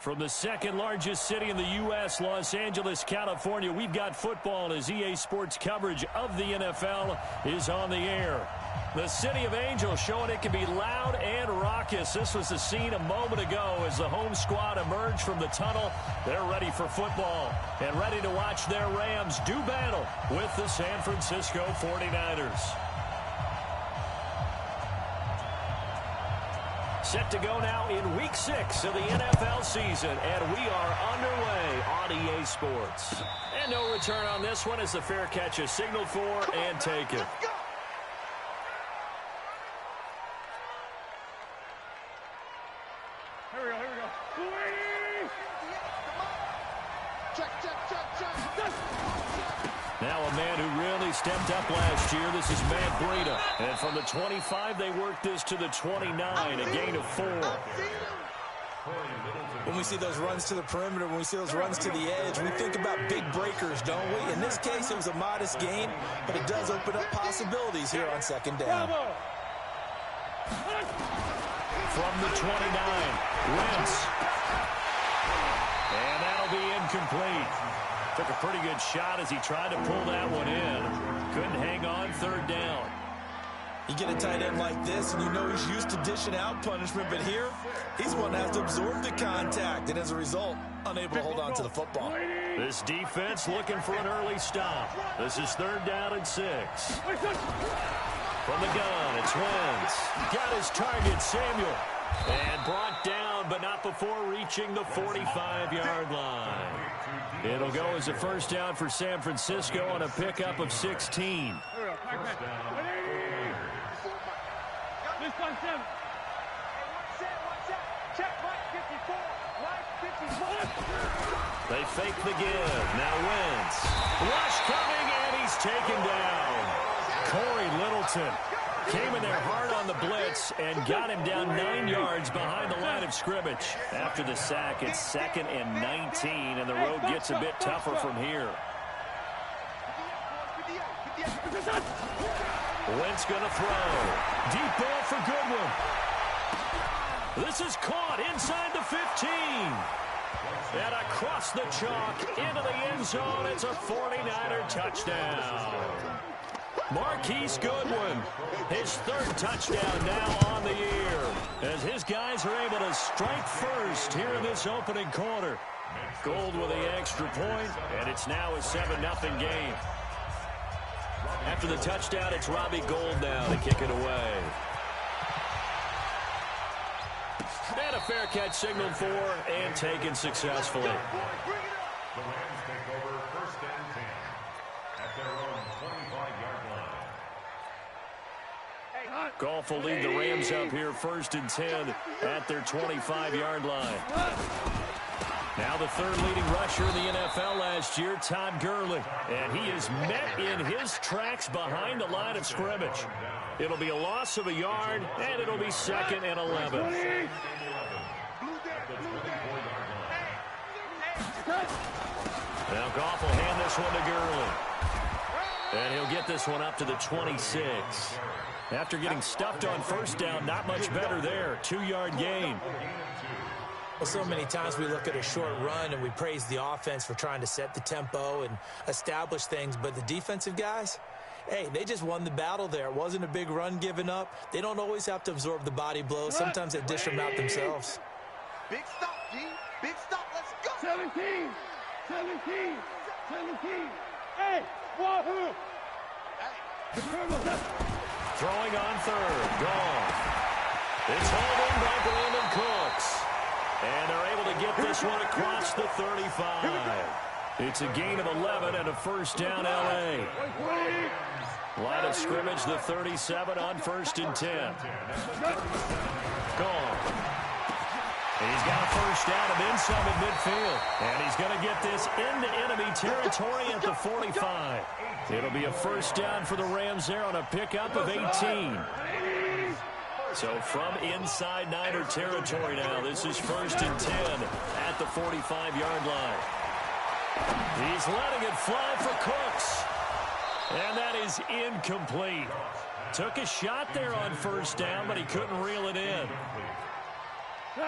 From the second largest city in the U.S., Los Angeles, California, we've got football as EA Sports coverage of the NFL is on the air. The City of Angels showing it can be loud and raucous. This was the scene a moment ago as the home squad emerged from the tunnel. They're ready for football and ready to watch their Rams do battle with the San Francisco 49ers. Set to go now in Week 6 of the NFL season, and we are underway on EA Sports. And no return on this one as the fair catch is signaled for and taken. Here we go. Now a man who really stepped up last year. This is Matt Breida. And from the 25, they worked this to the 29, a gain of 4. When we see those runs to the perimeter, when we see those runs to the edge, we think about big breakers, don't we? In this case, it was a modest gain, but it does open up possibilities here on second down. From the 29, Wentz. And that'll be incomplete. Took a pretty good shot as he tried to pull that one in. Couldn't hang on, third down. You get a tight end like this, and you know he's used to dishing out punishment, but here, he's one that has to absorb the contact, and as a result, unable to hold on to the football. This defense looking for an early stop. This is third down and 6. From the gun, it's Wentz. Got his target, Samuel. And brought down, but not before reaching the 45-yard line. It'll go as a first down for San Francisco on a pickup of 16. They fake the give. Now Wentz. Rush coming, and he's taken down. Corey Littleton came in there hard on the blitz and got him down 9 yards behind the line of scrimmage. After the sack, it's 2nd and 19, and the road gets a bit tougher from here. Wentz going to throw. Deep ball for Goodwin. This is caught inside the 15. And across the chalk into the end zone. It's a 49er touchdown. Marquise Goodwin, his third touchdown now on the year, as his guys are able to strike first here in this opening quarter. Gold with the extra point, and it's now a 7-0 game. After the touchdown, it's Robbie Gould now to kick it away. And a fair catch signaled for and taken successfully. The Rams take over 1st and 10 at their own 25-yard line. Goff will lead the Rams up here 1st and 10 at their 25-yard line. Now the third leading rusher in the NFL last year, Todd Gurley. And he is met in his tracks behind the line of scrimmage. It'll be a loss of a yard, and it'll be 2nd and 11. Now Goff will hand this one to Gurley. And he'll get this one up to the 26. After getting stuffed on first down, not much better there. 2-yard gain. Well, so many times we look at a short run and we praise the offense for trying to set the tempo and establish things, but the defensive guys, hey, they just won the battle there. It wasn't a big run given up. They don't always have to absorb the body blows. Sometimes they dish them out themselves. Big stop, G. Big stop. Let's go. 17. Hey, wahoo. Throwing on third. Gone. It's hauled in by Brandon Cooks. And they're able to get this one across the 35. It's a gain of 11 and a first down L.A. Line of scrimmage, the 37 on 1st and 10. Gone. And he's got a first down of inside at midfield. And he's going to get this into enemy territory at the 45. It'll be a first down for the Rams there on a pickup of 18. So from inside Niner territory now, this is 1st and 10 at the 45-yard line. He's letting it fly for Cooks. And that is incomplete. Took a shot there on first down, but he couldn't reel it in.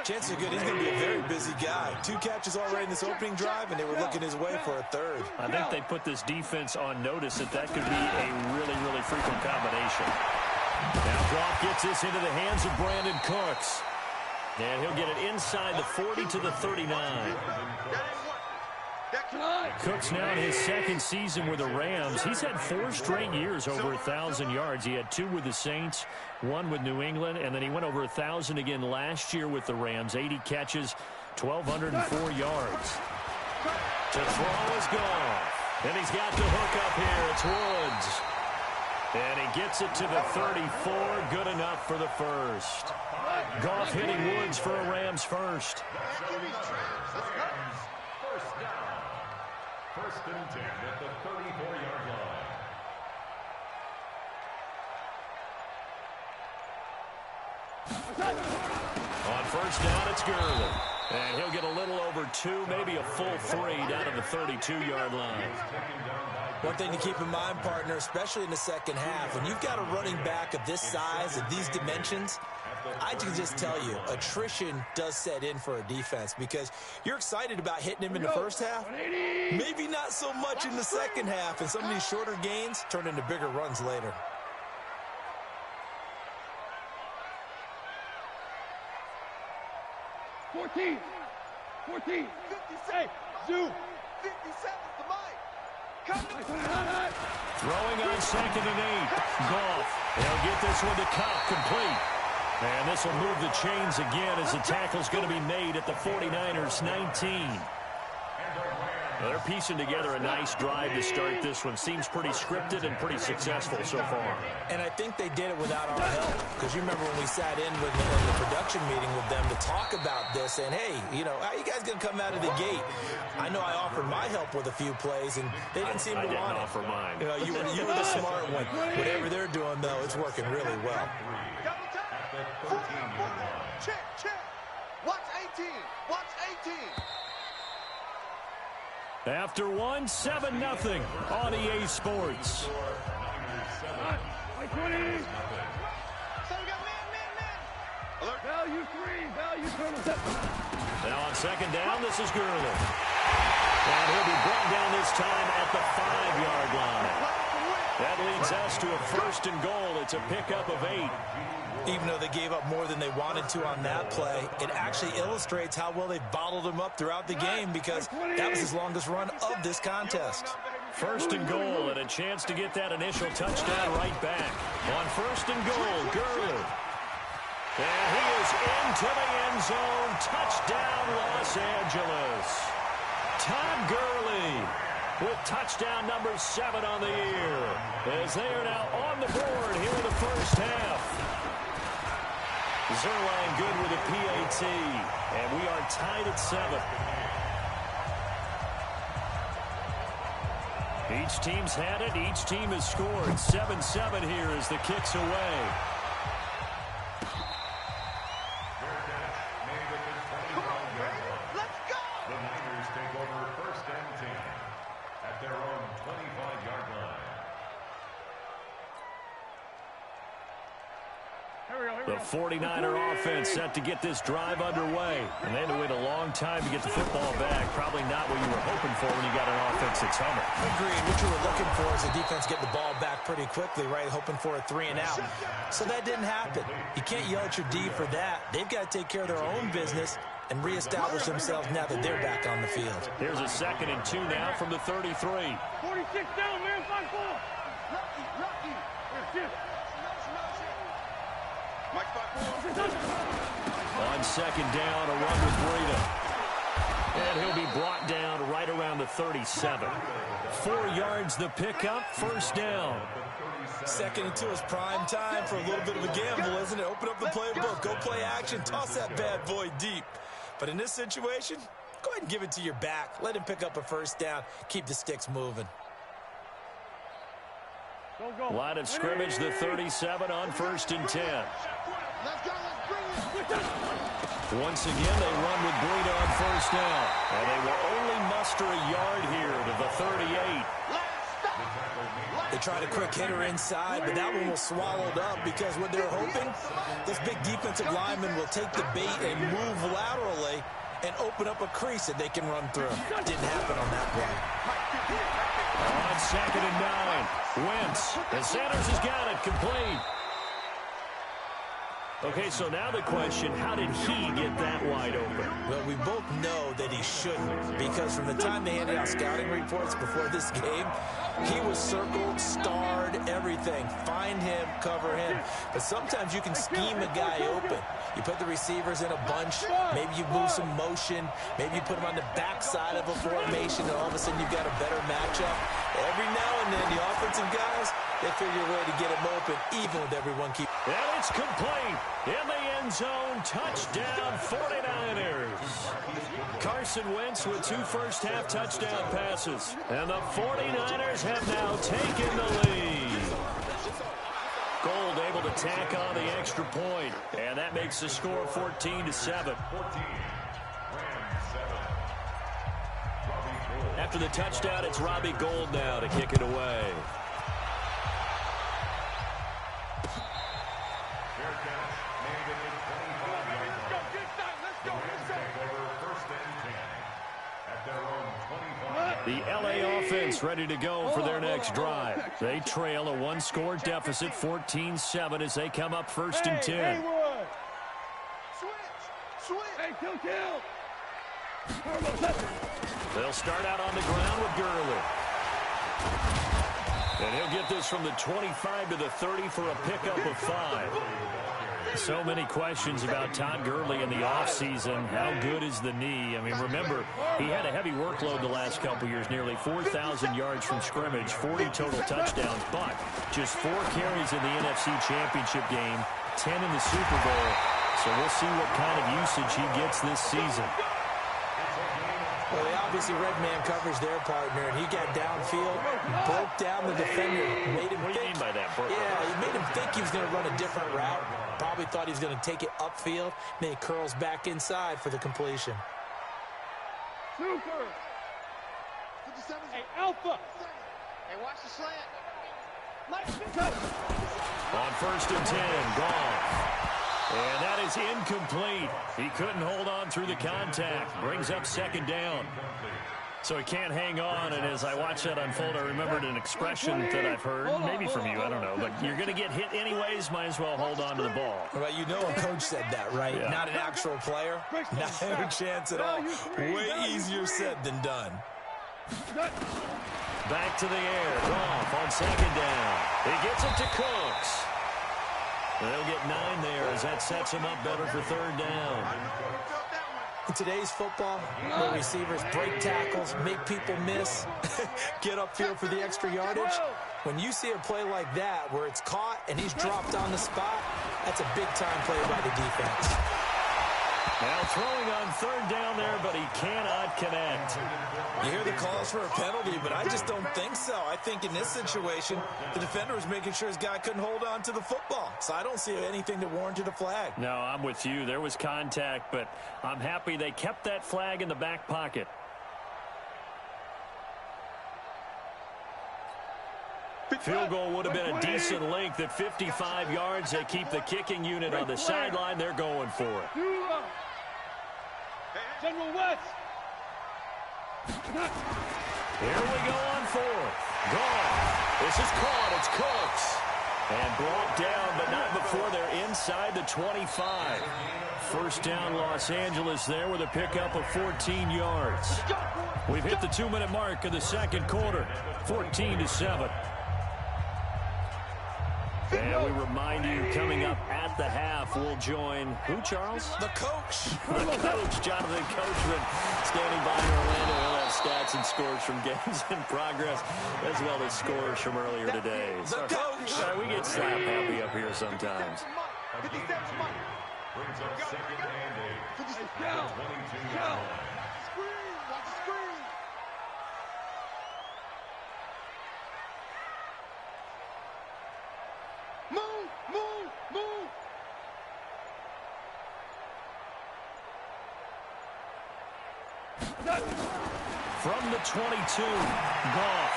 Chances are good he's going to be a very busy guy. 2 catches already in this opening drive, and they were looking his way for a third. I think they put this defense on notice that could be a really, really frequent combination. Now Goff gets this into the hands of Brandon Cooks. And he'll get it inside the 40 to the 39. Cooks now in his second season with the Rams. He's had 4 straight years over 1,000 yards. He had 2 with the Saints, 1 with New England, and then he went over 1,000 again last year with the Rams. 80 catches, 1,204 yards. To throw is Goff. And he's got the hook up here. It's Woods. And he gets it to the 34. Good enough for the first. Goff hitting Woods for a Rams first. First and 10 at the 34-yard line. On first down, it's Gurley. And he'll get a little over 2, maybe a full 3 down to the 32-yard line. One thing to keep in mind, partner, especially in the second half, when you've got a running back of this size and these dimensions, I can just tell you, attrition does set in for a defense because you're excited about hitting him in the first half. Maybe not so much in the second half, and some of these shorter gains turn into bigger runs later. Fourteen. 57. Hey, Zoo. 57's the mic. Throwing on second and 8. Goff. He'll get this one to Cup, complete. And this will move the chains again as the tackle's going to be made at the 49ers 19. They're piecing together a nice drive to start this one. Seems pretty scripted and pretty successful so far. And I think they did it without our help. Because you remember when we sat in with the production meeting with them to talk about this, and hey, you know, how you guys going to come out of the gate? I know I offered my help with a few plays, and they didn't seem to want it. I didn't offer mine. You know, you were the smart one. Whatever they're doing, though, it's working really well. Check, check. Watch 18. Watch 18. After 1, 7-0 on EA Sports. Value 3. Value total. Now on second down, this is Gurley. And he'll be brought down this time at the 5-yard line. That leads us to a first and goal. It's a pickup of 8. Even though they gave up more than they wanted to on that play, it actually illustrates how well they've bottled him up throughout the game because that was his longest run of this contest. First and goal and a chance to get that initial touchdown right back. On first and goal, Gurley. And he is into the end zone. Touchdown, Los Angeles. Todd Gurley with touchdown number 7 on the year as they are now on the board here in the first half. Zerline good with a PAT, and we are tied at 7. Each team's had it. Each team has scored. 7-7 here as the kick's away. Let's go. The Niners take over first and 10 at their own 25-yard line. The 49er offense set to get this drive underway. And they had to wait a long time to get the football back. Probably not what you were hoping for when you got an offense that's humming. Agreed. What you were looking for is the defense getting the ball back pretty quickly, right? Hoping for a 3 and out. So that didn't happen. You can't yell at your D for that. They've got to take care of their own business and reestablish themselves now that they're back on the field. Here's a 2nd and 2 now from the 33. 46 down, man. 5-4. Lucky. On second down, a run with Breida. And he'll be brought down right around the 37. 4 yards the pickup, first down. 2nd and 2 is prime time for a little bit of a gamble, isn't it? Open up the playbook, go play action, toss that bad boy deep. But in this situation, go ahead and give it to your back. Let him pick up a first down, keep the sticks moving. Line of scrimmage, the 37 on first and 10. Once again, they run with Breida on first down. And they will only muster a yard here to the 38. They tried a quick hitter inside, but that one was swallowed up because what they're hoping, those big defensive linemen will take the bait and move laterally and open up a crease that they can run through. Didn't happen on that play. On 2nd and 9, Wentz. And Sanders has got it complete. Okay, so now the question, how did he get that wide open? Well, we both know that he shouldn't, because from the time they handed out scouting reports before this game, he was circled, starred, everything. Find him, cover him. But sometimes you can scheme a guy open. You put the receivers in a bunch, maybe you move some motion, maybe you put them on the backside of a formation, and all of a sudden you've got a better matchup. Every now and then, the offensive guys, they figure a way to get him open, even with everyone keep. And it's complete. In the end zone, touchdown 49ers. Carson Wentz with 2 first-half touchdown passes. And the 49ers have now taken the lead. Gold able to tack on the extra point. And that makes the score 14-7. After the touchdown, it's Robbie Gould now to kick it away. The LA offense ready to go for their next drive. They trail a 1-score deficit, 14-7, as they come up 1st and 10. Hey, kill. They'll start out on the ground with Gurley. And he'll get this from the 25 to the 30 for a pickup of 5. So many questions about Todd Gurley in the offseason. How good is the knee? I mean, remember, he had a heavy workload the last couple years, nearly 4,000 yards from scrimmage, 40 total touchdowns, but just 4 carries in the NFC Championship game, 10 in the Super Bowl. So we'll see what kind of usage he gets this season. Well, they obviously red man covers their partner, and he got downfield, broke down the defender, made him What do you mean by that, Brooke? Yeah, he made him think he was going to run a different route. Probably thought he was going to take it upfield. Then he curls back inside for the completion. Super. Hey, Alpha. Hey, watch the slant. On 1st and 10, Goff. And that is incomplete. He couldn't hold on through the contact. Brings up 2nd down. So he can't hang on, and as I watch that unfold, I remembered an expression that I've heard, maybe from you, I don't know, but you're going to get hit anyways, might as well hold on to the ball. Well, you know a coach said that, right? Yeah. Not an actual player. Not a chance at all. Way easier said than done. Back to the air. Goff on 2nd down. He gets it to Cooks. They'll get 9 there as that sets him up better for 3rd down. In today's football, where receivers break tackles, make people miss, get upfield for the extra yardage, when you see a play like that where it's caught and he's dropped on the spot, that's a big-time play by the defense. Now throwing on 3rd down there, but he cannot connect. You hear the calls for a penalty, but I just don't think so. I think in this situation, the defender was making sure his guy couldn't hold on to the football. So I don't see anything that warranted a flag. No, I'm with you. There was contact, but I'm happy they kept that flag in the back pocket. Field goal would have been a decent length at 55 yards. They keep the kicking unit on the sideline. They're going for it. General West. Here we go on 4th. Goff. This is caught. It's Cooks. And brought down, but not before they're inside the 25. 1st down Los Angeles there with a pickup of 14 yards. We've hit the 2-minute mark of the 2nd quarter. 14-7. And we remind you, coming up at the half, we'll join who, Charles? The coach. The coach, Jonathan Coachman, standing by in Orlando. He'll have stats and scores from games in progress, as well as scores from earlier today. The coach. We get slap happy up here sometimes. Brings up 2nd and 8. 22 now. Screen. Watch the screen. Move. From the 22, Goff.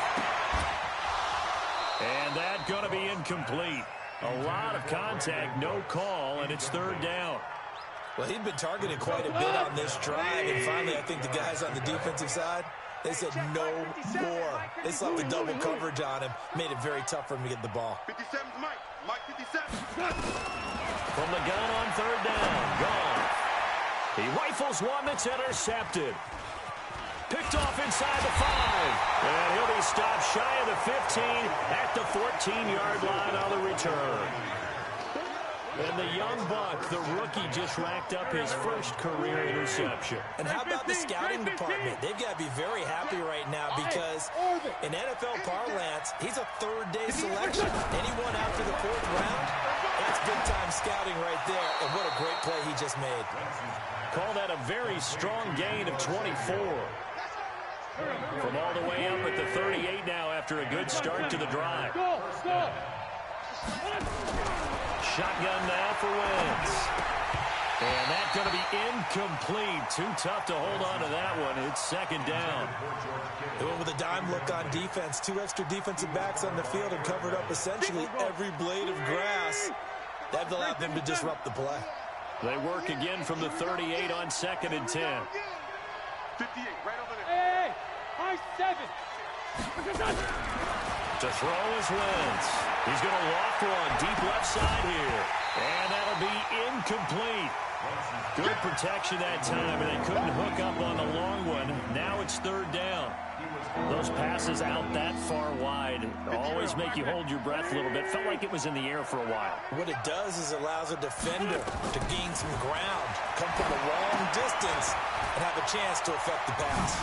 And that's going to be incomplete. A lot of contact, no call, and it's third down. Well, he'd been targeted quite a bit on this drive, and finally I think the guys on the defensive side, they said no more. They slapped the double coverage on him, made it very tough for him to get the ball. 57's Mike. Mike 57. From the gun on third down, gone. He rifles one that's intercepted. Picked off inside the 5. And he'll be stopped shy of the 15 at the 14-yard line on the return. And the young buck, the rookie, just racked up his first career interception. And how about the scouting department? They've got to be very happy right now because in NFL parlance, he's a third-day selection. Anyone after the 4th round, that's big-time scouting right there. And what a great play he just made. Call that a very strong gain of 24. From all the way up at the 38 now after a good start to the drive. Shotgun now for Wentz. And that's going to be incomplete. Too tough to hold on to that one. It's second down. They went with a dime look on defense. 2 extra defensive backs on the field and covered up essentially every blade of grass. That allowed them to disrupt the play. They work again from the 38 on 2nd and 10. 58, right over there. Hey, high 7. To throw is Wentz. He's going to loft one deep left side here. And that'll be incomplete. Good protection that time, and they couldn't hook up on the long one. Now it's third down. Those passes out that far wide always make you hold your breath a little bit. Felt like it was in the air for a while. What it does is allows a defender to gain some ground, come from a long distance, and have a chance to affect the pass.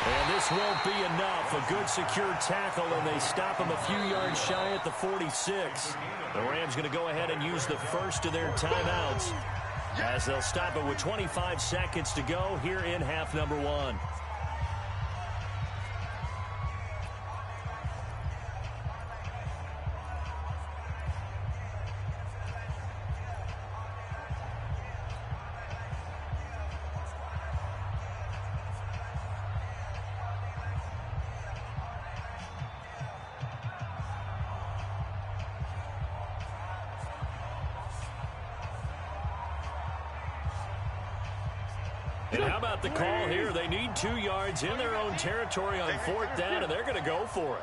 And this won't be enough. A good secure tackle, and they stop him a few yards shy at the 46. The Rams going to go ahead and use the first of their timeouts as they'll stop it with 25 seconds to go here in half number 1. And how about the call here? They need 2 yards in their own territory on 4th down, and they're going to go for it.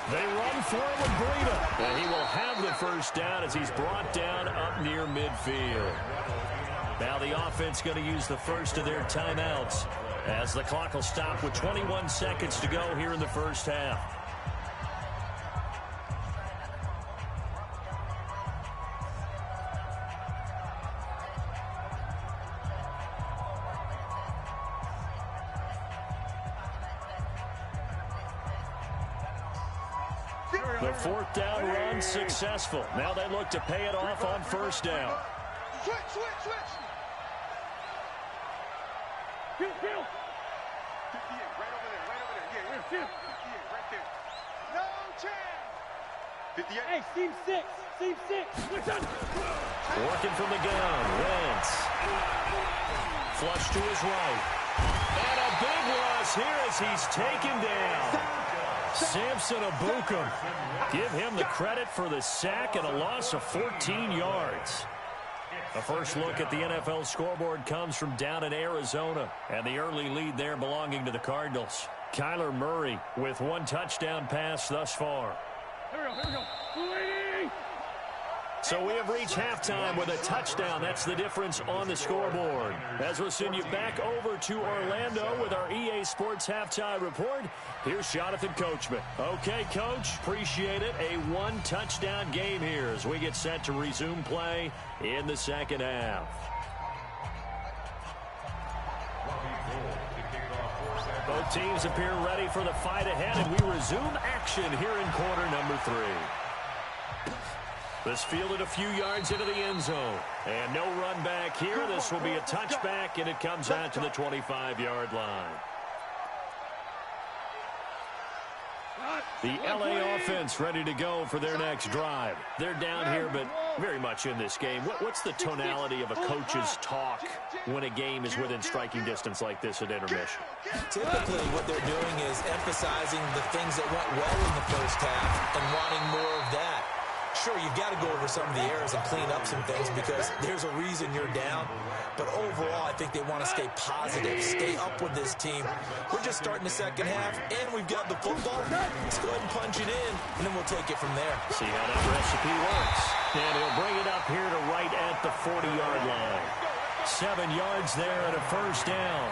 They run for him with Breida. And he will have the first down as he's brought down up near midfield. Now the offense going to use the first of their timeouts as the clock will stop with 21 seconds to go here in the first half. The 4th down run successful. Now they look to pay it off on 1st down. Switch. Kill. 58, right over there. Yeah. 58, right there. No chance. 58. Hey, seam 6. Working from the gun. Wentz. Flush to his right. And a big loss here as he's taken down. Samson Abukum. Give him the credit for the sack and a loss of 14 yards. The first look at the NFL scoreboard comes from down in Arizona, and the early lead there belonging to the Cardinals. Kyler Murray with 1 touchdown pass thus far. Here we go. So we have reached halftime with a touchdown. That's the difference on the scoreboard. As we'll send you back over to Orlando with our EA Sports Halftime Report, here's Jonathan Coachman. Okay, Coach, appreciate it. A 1-touchdown game here as we get set to resume play in the second half. Both teams appear ready for the fight ahead, and we resume action here in quarter number 3. This fielded a few yards into the end zone. And no run back here. This will be a touchback, and it comes out to the 25-yard line. The LA offense ready to go for their next drive. They're down here, but very much in this game. What's the tonality of a coach's talk when a game is within striking distance like this at intermission? Typically, what they're doing is emphasizing the things that went well in the first half and wanting more of that. Sure, you've got to go over some of the errors and clean up some things because there's a reason you're down. But overall, I think they want to stay positive, stay up with this team. We're just starting the second half, and we've got the football. Let's go ahead and punch it in, and then we'll take it from there. See how that recipe works. And he'll bring it up here to right at the 40-yard line. 7 yards there and a first down.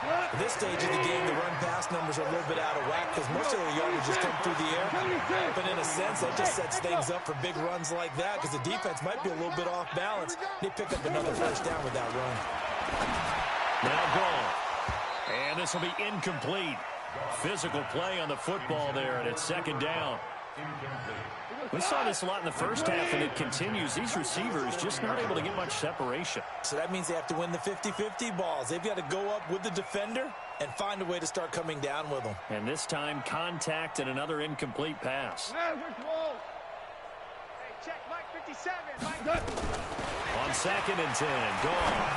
At this stage of the game, the run-pass numbers are a little bit out of whack because most of the yardage just come through the air. But in a sense, that just sets things up for big runs like that because the defense might be a little bit off balance. They pick up another first down with that run. Now gone. And this will be incomplete. Physical play on the football there, and it's second down. We saw this a lot in the first half, and it continues. These receivers just not able to get much separation. So that means they have to win the 50-50 balls. They've got to go up with the defender and find a way to start coming down with them. And this time, contact and another incomplete pass. Hey, check Mike 57. Mike. On 2nd and 10, gone.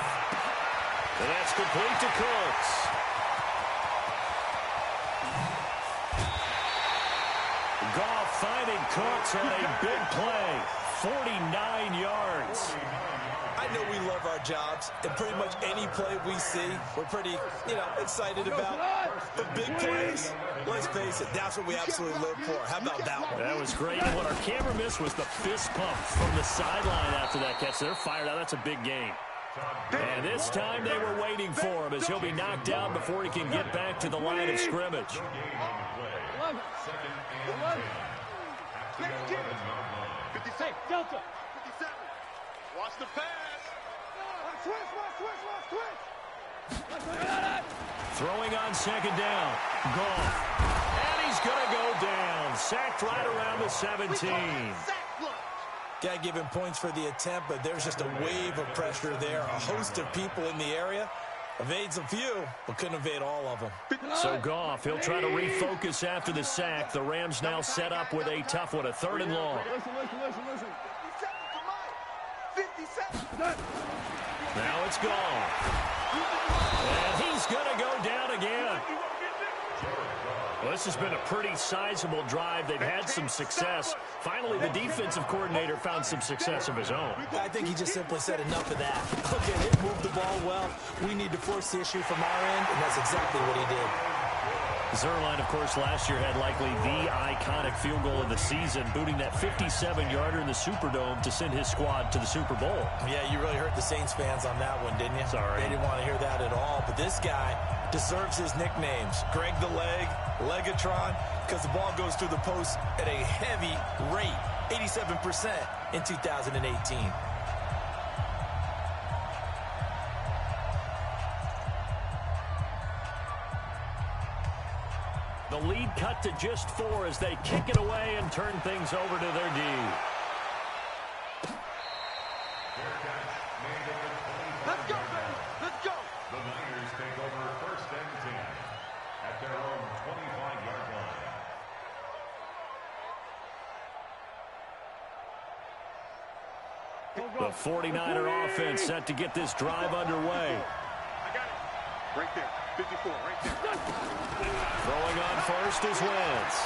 And that's complete to Cooks. Goff finding Cooks on a big play. 49 yards. I know we love our jobs, and pretty much any play we see, we're pretty, excited about. But big plays, let's face it, that's what we absolutely live for. How about that one? That was great. And what our camera missed was the fist pump from the sideline after that catch. They're fired out. That's a big game. And this time they were waiting for him as he'll be knocked down before he can get back to the line of scrimmage. 56. Delta. 57. Watch the pass. Throwing on 2nd down. Gone. And he's going to go down. Sacked right around the 17. Got to give him points for the attempt, but there's just a wave of pressure there. A host of people in the area. Evades a few, but couldn't evade all of them. So Goff, he'll try to refocus after the sack. The Rams now set up with a tough one, a 3rd and long. Listen. 57. Now it's gone. And he's going to go down again. Well, this has been a pretty sizable drive. They've had some success. Finally, the defensive coordinator found some success of his own. I think he just simply said enough of that. Okay, they moved the ball well. We need to force the issue from our end, and that's exactly what he did. Zerline, of course, last year had likely the iconic field goal of the season, booting that 57-yarder in the Superdome to send his squad to the Super Bowl. Yeah, you really hurt the Saints fans on that one, didn't you? Sorry. They didn't want to hear that at all. But this guy deserves his nicknames. Greg the Leg, Legatron, because the ball goes through the post at a heavy rate, 87% in 2018. The lead cut to just 4 as they kick it away and turn things over to their D. Let's go, baby. Let's go. The Niners take over 1st and 10 at their own 25-yard line. The 49er offense set to get this drive underway. I got it. Right there. 54, right there. Throwing on first is Wentz.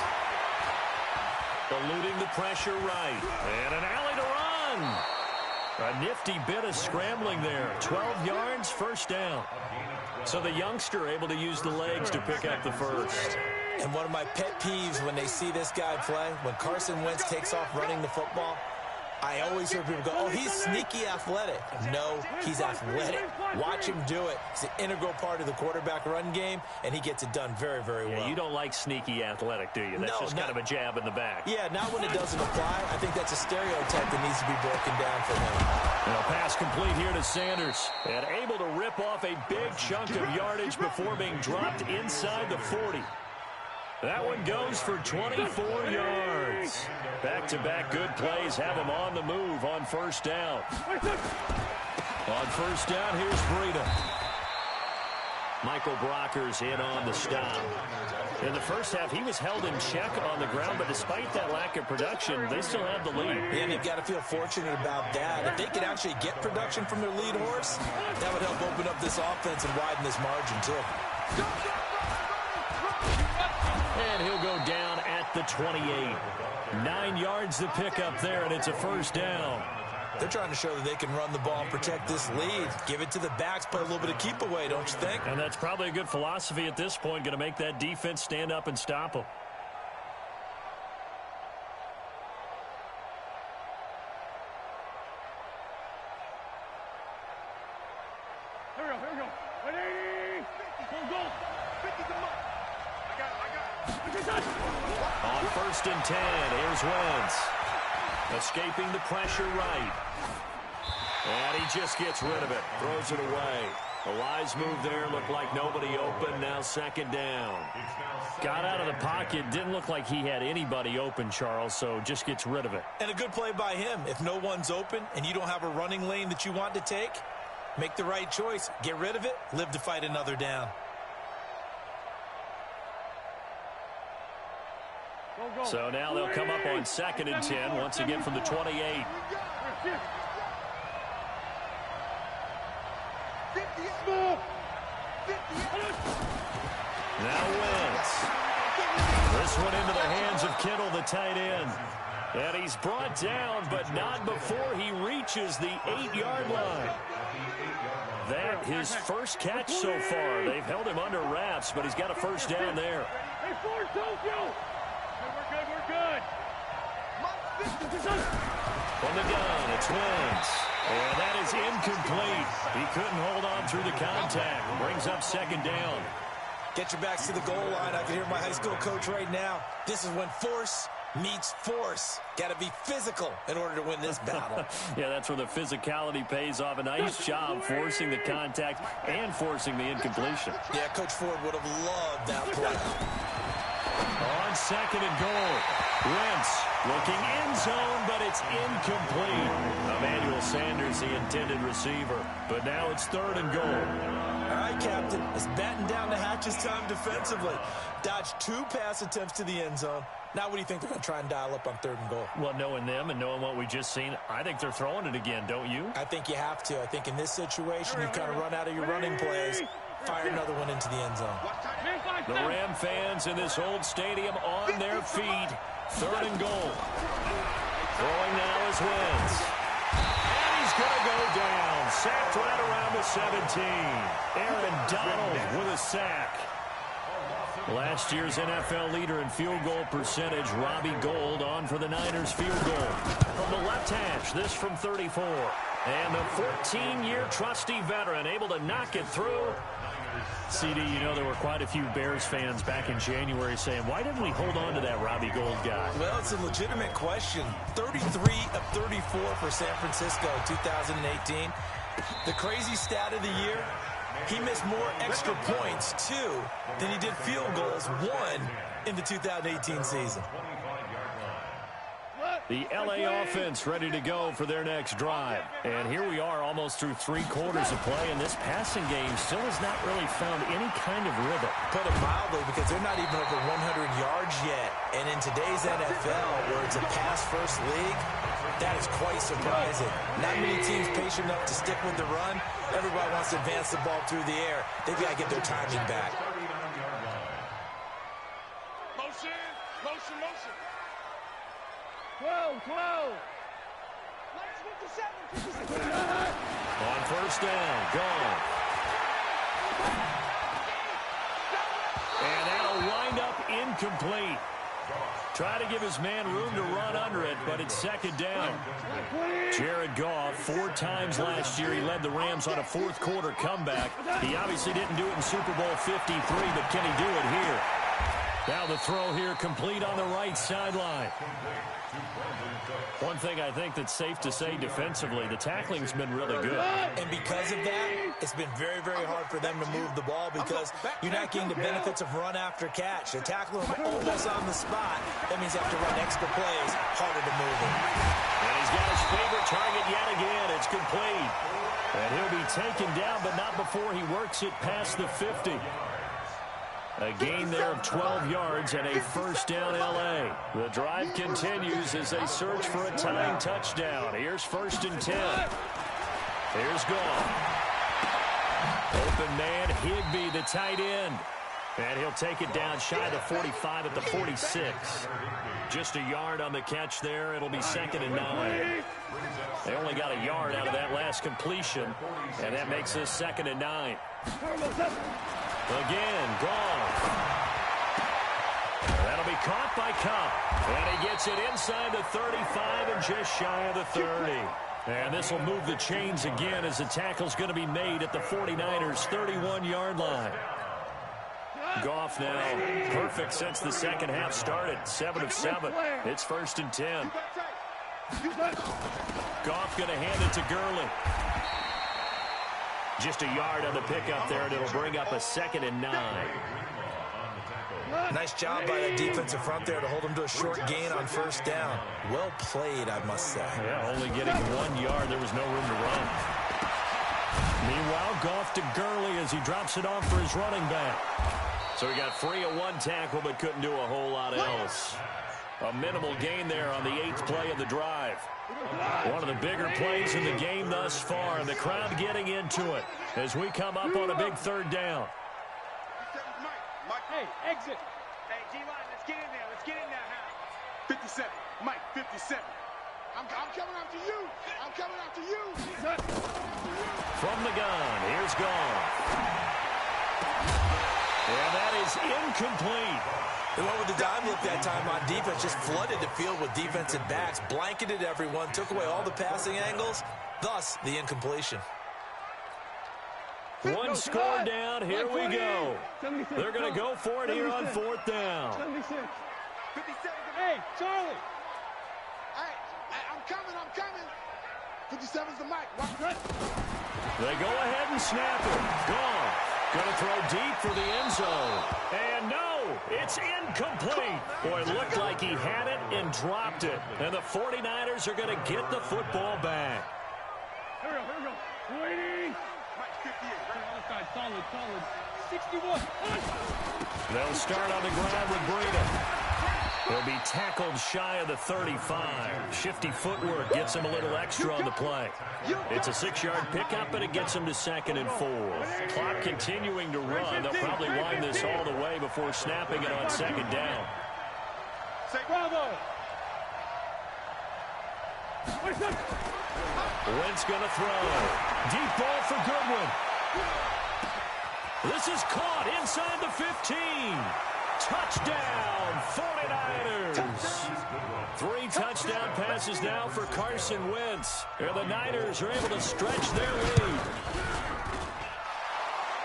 Eluding the pressure right. And an alley to run. A nifty bit of scrambling there. 12 yards, first down. So the youngster able to use the legs to pick up the first. And one of my pet peeves when they see this guy play, when Carson Wentz takes off running the football, I always hear people go, oh, he's sneaky athletic. No, he's athletic. Watch him do it. It's an integral part of the quarterback run game, and he gets it done very, very well. Yeah, you don't like sneaky athletic, do you? That's just kind of a jab in the back. Yeah, not when it doesn't apply. I think that's a stereotype that needs to be broken down for him. And a pass complete here to Sanders. And able to rip off a big chunk of yardage before being dropped inside the 40. That one goes for 24 yards. Back-to-back good plays have him on the move on first down. On first down, here's Breida. Michael Brockers in on the stop. In the first half, he was held in check on the ground, but despite that lack of production, they still have the lead. And you've got to feel fortunate about that. If they could actually get production from their lead horse, that would help open up this offense and widen this margin, too. And he'll go down at the 28. 9 yards to pick up there, and it's a first down. They're trying to show that they can run the ball and protect this lead. Give it to the backs, play a little bit of keep away, don't you think? And that's probably a good philosophy at this point, going to make that defense stand up and stop them. Here we go. 180. Go. 50 come up. I got it. On 1st and 10, here's Wentz. Escaping the pressure right. And he just gets rid of it. Throws it away. The wise move there. Looked like nobody open. Now 2nd down. Got out of the pocket. Didn't look like he had anybody open, Charles, so just gets rid of it. And a good play by him. If no one's open and you don't have a running lane that you want to take, make the right choice. Get rid of it. Live to fight another down. So now they'll come up on 2nd and 10, once again from the 28. Now Wentz. This one into the hands of Kittle, the tight end. And he's brought down, but not before he reaches the 8-yard line. That his first catch so far. They've held him under wraps, but he's got a first down there. Hey, Ford, Tokyo. We're good. From the gun, it's Wentz. And that is incomplete. He couldn't hold on through the contact. Brings up 2nd down. Get your backs to the goal line. I can hear my high school coach right now. This is when force meets force. Got to be physical in order to win this battle. Yeah, that's where the physicality pays off. A nice job forcing the contact and forcing the incompletion. Yeah, Coach Ford would have loved that play. On 2nd and goal. Wentz looking end zone, but it's incomplete. Emmanuel Sanders, the intended receiver. But now it's 3rd and goal. All right, Captain. It's batten down the hatches time defensively. Dodged 2 pass attempts to the end zone. Now what do you think they're going to try and dial up on 3rd and goal? Well, knowing them and knowing what we just seen, I think they're throwing it again, don't you? I think you have to. I think in this situation, you kind of run out of your running plays. Fire another one into the end zone. The Ram fans in this old stadium on their feet. 3rd and goal. Throwing now is Wentz. And he's going to go down. Sacked right around the 17. Aaron Donald with a sack. Last year's NFL leader in field goal percentage, Robbie Gould, on for the Niners field goal. From the left hash, this from 34. And the 14-year trusty veteran able to knock it through. CD, you know there were quite a few Bears fans back in January saying, why didn't we hold on to that Robbie Gould guy? Well, it's a legitimate question. 33 of 34 for San Francisco 2018. The crazy stat of the year, he missed more extra points, 2, than he did field goals, 1 in the 2018 season. The LA offense ready to go for their next drive. And here we are almost through 3 quarters of play, and this passing game still has not really found any kind of rhythm. Put it mildly, because they're not even over 100 yards yet. And in today's NFL, where it's a pass-first league, that is quite surprising. Not many teams patient enough to stick with the run. Everybody wants to advance the ball through the air. They've got to get their timing back. Motion. 12. On 1st down, gone. And that'll wind up incomplete. Try to give his man room to run under it, but it's 2nd down. Jared Goff, 4 times last year, he led the Rams on a 4th quarter comeback. He obviously didn't do it in Super Bowl 53, but can he do it here? Now the throw here complete on the right sideline. One thing I think that's safe to say defensively, the tackling's been really good. And because of that, it's been very, very hard for them to move the ball because you're not getting the benefits of run after catch. They tackle him almost on the spot. That means they have to run extra plays, harder to move him. And he's got his favorite target yet again. It's complete. And he'll be taken down, but not before he works it past the 50. A gain there of 12 yards and a first down L.A. The drive continues as they search for a tying touchdown. Here's 1st and 10. Here's Goff. Open man, Higbee, the tight end. And he'll take it down shy of the 45 at the 46. Just a yard on the catch there. It'll be 2nd and 9. They only got a yard out of that last completion, and that makes this 2nd and 9. Again, Goff. That'll be caught by Cup. And he gets it inside the 35 and just shy of the 30. And this will move the chains again as the tackle's going to be made at the 49ers' 31-yard line. Goff now perfect since the second half started. 7 of 7. It's 1st and 10. Goff going to hand it to Gurley. Just a yard on the pickup there, and it'll bring up a 2nd and 9. Nice job by that defensive front there to hold him to a short gain on 1st down. Well played, I must say. Yeah, only getting 1 yard. There was no room to run. Meanwhile, Goff to Gurley as he drops it off for his running back. So he got free of 1 tackle but couldn't do a whole lot else. A minimal gain there on the 8th play of the drive. One of the bigger plays in the game thus far, and the crowd getting into it as we come up on a big 3rd down. Hey, exit. Hey, G-Line, let's get in there. Let's get in there now. 57. Mike, 57. I'm coming after you. I'm coming after you. From the gun, here's Goff. And that is incomplete. They went with the dime look that time on defense, just flooded the field with defensive backs, blanketed everyone, took away all the passing angles, thus the incompletion. 1 score down, here we go. They're going to go for it here on 4th down. 57. Hey, Charlie. Hey, I'm coming. 57's the mic. They go ahead and snap it. Goff going to throw deep for the end zone. And no, it's incomplete. Boy, it looked like he had it and dropped it. And the 49ers are going to get the football back. Here we go. Waiting. Mike, 58. Other side, solid. 61. They'll start on the ground with Breida. He'll be tackled shy of the 35. Shifty footwork gets him a little extra on the play. It's a 6-yard pickup, and it gets him to 2nd and 4. Clock continuing to run. They'll probably wind this all the way before snapping it on 2nd down. Say bravo. Wentz going to throw. Deep ball for Goodwin. This is caught inside the 15. Touchdown, 49ers. 3 touchdown passes now for Carson Wentz. And the Niners are able to stretch their lead.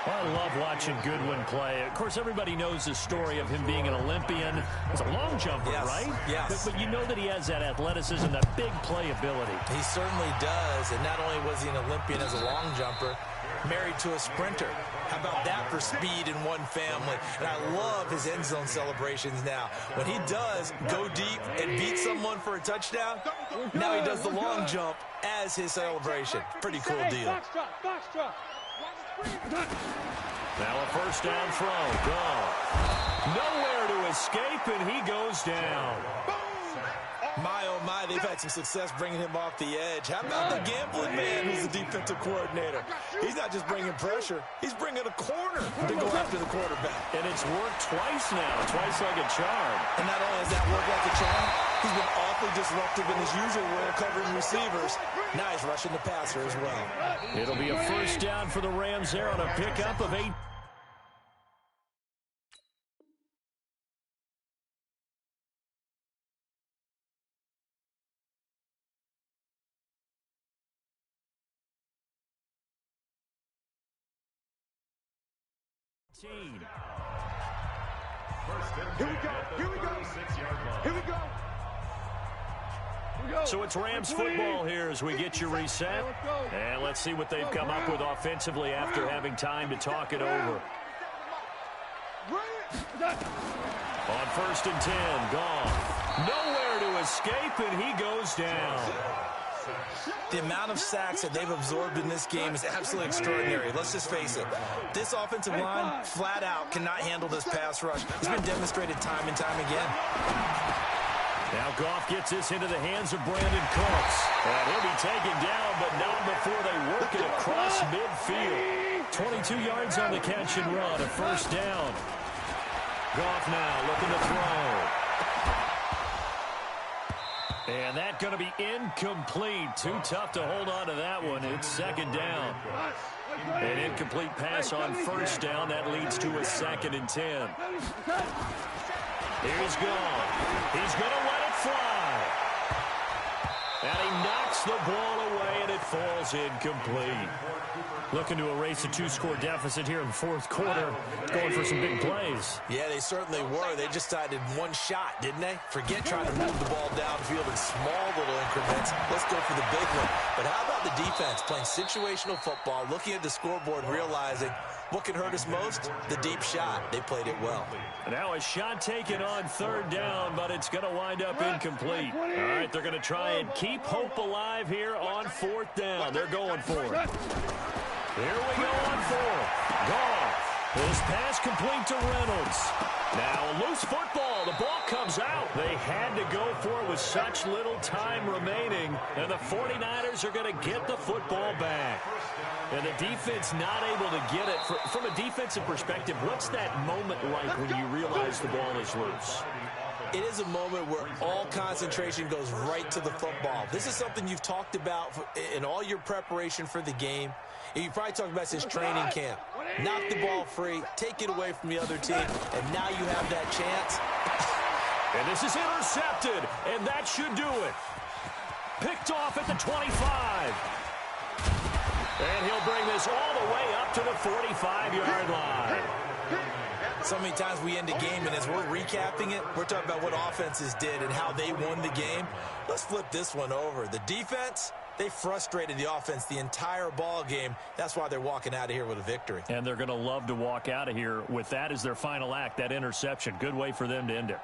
Well, I love watching Goodwin play. Of course, everybody knows the story of him being an Olympian. He's a long jumper, yes, right? Yes. But you know that he has that athleticism, that big play ability. He certainly does. And not only was he an Olympian as a long jumper, married to a sprinter. How about that for speed in one family? And I love his end zone celebrations now. When he does go deep and beat someone for a touchdown, now he does the long jump as his celebration. Pretty cool deal. Foxtrot. Now a first down throw. Goff. Nowhere to escape, and he goes down. My, oh my, they've had some success bringing him off the edge. How about the gambling man who's the defensive coordinator? He's not just bringing pressure, he's bringing a corner to go after the quarterback. And it's worked twice now, twice like a charm. And not only has that worked like a charm, he's been awfully disruptive in his usual role covering receivers. Now he's rushing the passer as well. It'll be a first down for the Rams there on a pickup of 8. So it's Rams football here as we get you reset. And let's see what they've come up with offensively after having time to talk it over. On 1st and 10, Goff. Nowhere to escape, and he goes down. The amount of sacks that they've absorbed in this game is absolutely extraordinary. Let's just face it. This offensive line, flat out, cannot handle this pass rush. It's been demonstrated time and time again. Now Goff gets this into the hands of Brandon Cooks. And he'll be taken down, but not before they work it across midfield. 22 yards on the catch and run, a first down. Goff now looking to throw. And that's going to be incomplete. Too tough to hold on to that one. It's second down. An incomplete pass on first down. That leads to a 2nd and 10. Here's gone. He's going to let it fly. And he knocks the ball away, and it falls incomplete. Looking to erase a 2-score deficit here in the fourth quarter. Going for some big plays. Yeah, they certainly were. They just decided one shot, didn't they? Forget trying to move the ball downfield in small little increments. Let's go for the big one. But how about the defense playing situational football, looking at the scoreboard, realizing what can hurt us most? The deep shot. They played it well. Now a shot taken on third down, but it's going to wind up incomplete. All right, they're going to try and keep hope alive here on fourth down. They're going for it. Here we go on fourth. Goff. This pass complete to Reynolds. Now a loose football. The ball comes out. They had to go for it with such little time remaining. And the 49ers are going to get the football back. And the defense not able to get it. From a defensive perspective, what's that moment like when you realize the ball is loose? It is a moment where all concentration goes right to the football. This is something you've talked about in all your preparation for the game. And you probably talked about this training camp. Knock the ball free, take it away from the other team, and now you have that chance. And this is intercepted, and that should do it. Picked off at the 25. And he'll bring this all the way up to the 45-yard line. So many times we end a game, and as we're recapping it, we're talking about what offenses did and how they won the game. Let's flip this one over. The defense, they frustrated the offense the entire ball game. That's why they're walking out of here with a victory. And they're going to love to walk out of here with that as their final act, that interception. Good way for them to end it.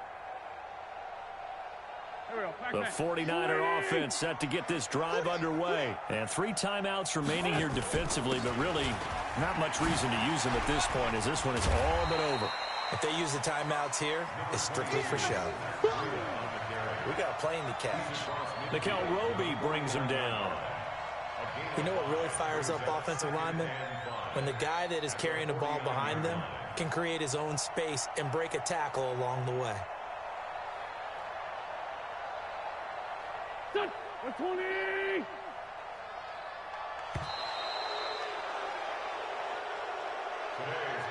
The 49er offense set to get this drive underway. And 3 timeouts remaining here defensively, but really not much reason to use them at this point as this one is all but over. If they use the timeouts here, it's strictly for show. We got a plane to catch. Nickel Roby brings him down. You know what really fires up offensive linemen? When the guy that is carrying the ball behind them can create his own space and break a tackle along the way. 20!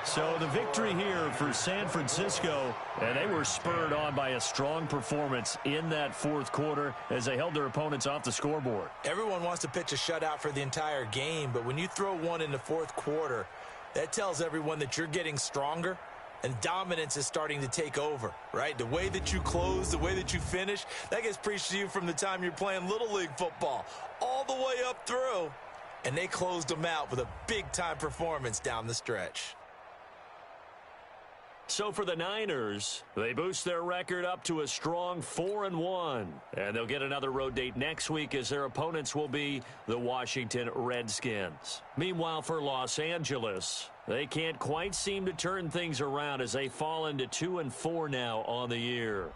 So the victory here for San Francisco, and they were spurred on by a strong performance in that fourth quarter as they held their opponents off the scoreboard. Everyone wants to pitch a shutout for the entire game, but when you throw one in the fourth quarter, that tells everyone that you're getting stronger and dominance is starting to take over, right? The way that you close, the way that you finish, that gets preached to you from the time you're playing Little League football all the way up through. And they closed them out with a big-time performance down the stretch. So for the Niners, they boost their record up to a strong 4-1. And they'll get another road date next week as their opponents will be the Washington Redskins. Meanwhile, for Los Angeles, they can't quite seem to turn things around as they fall into 2-4 now on the year.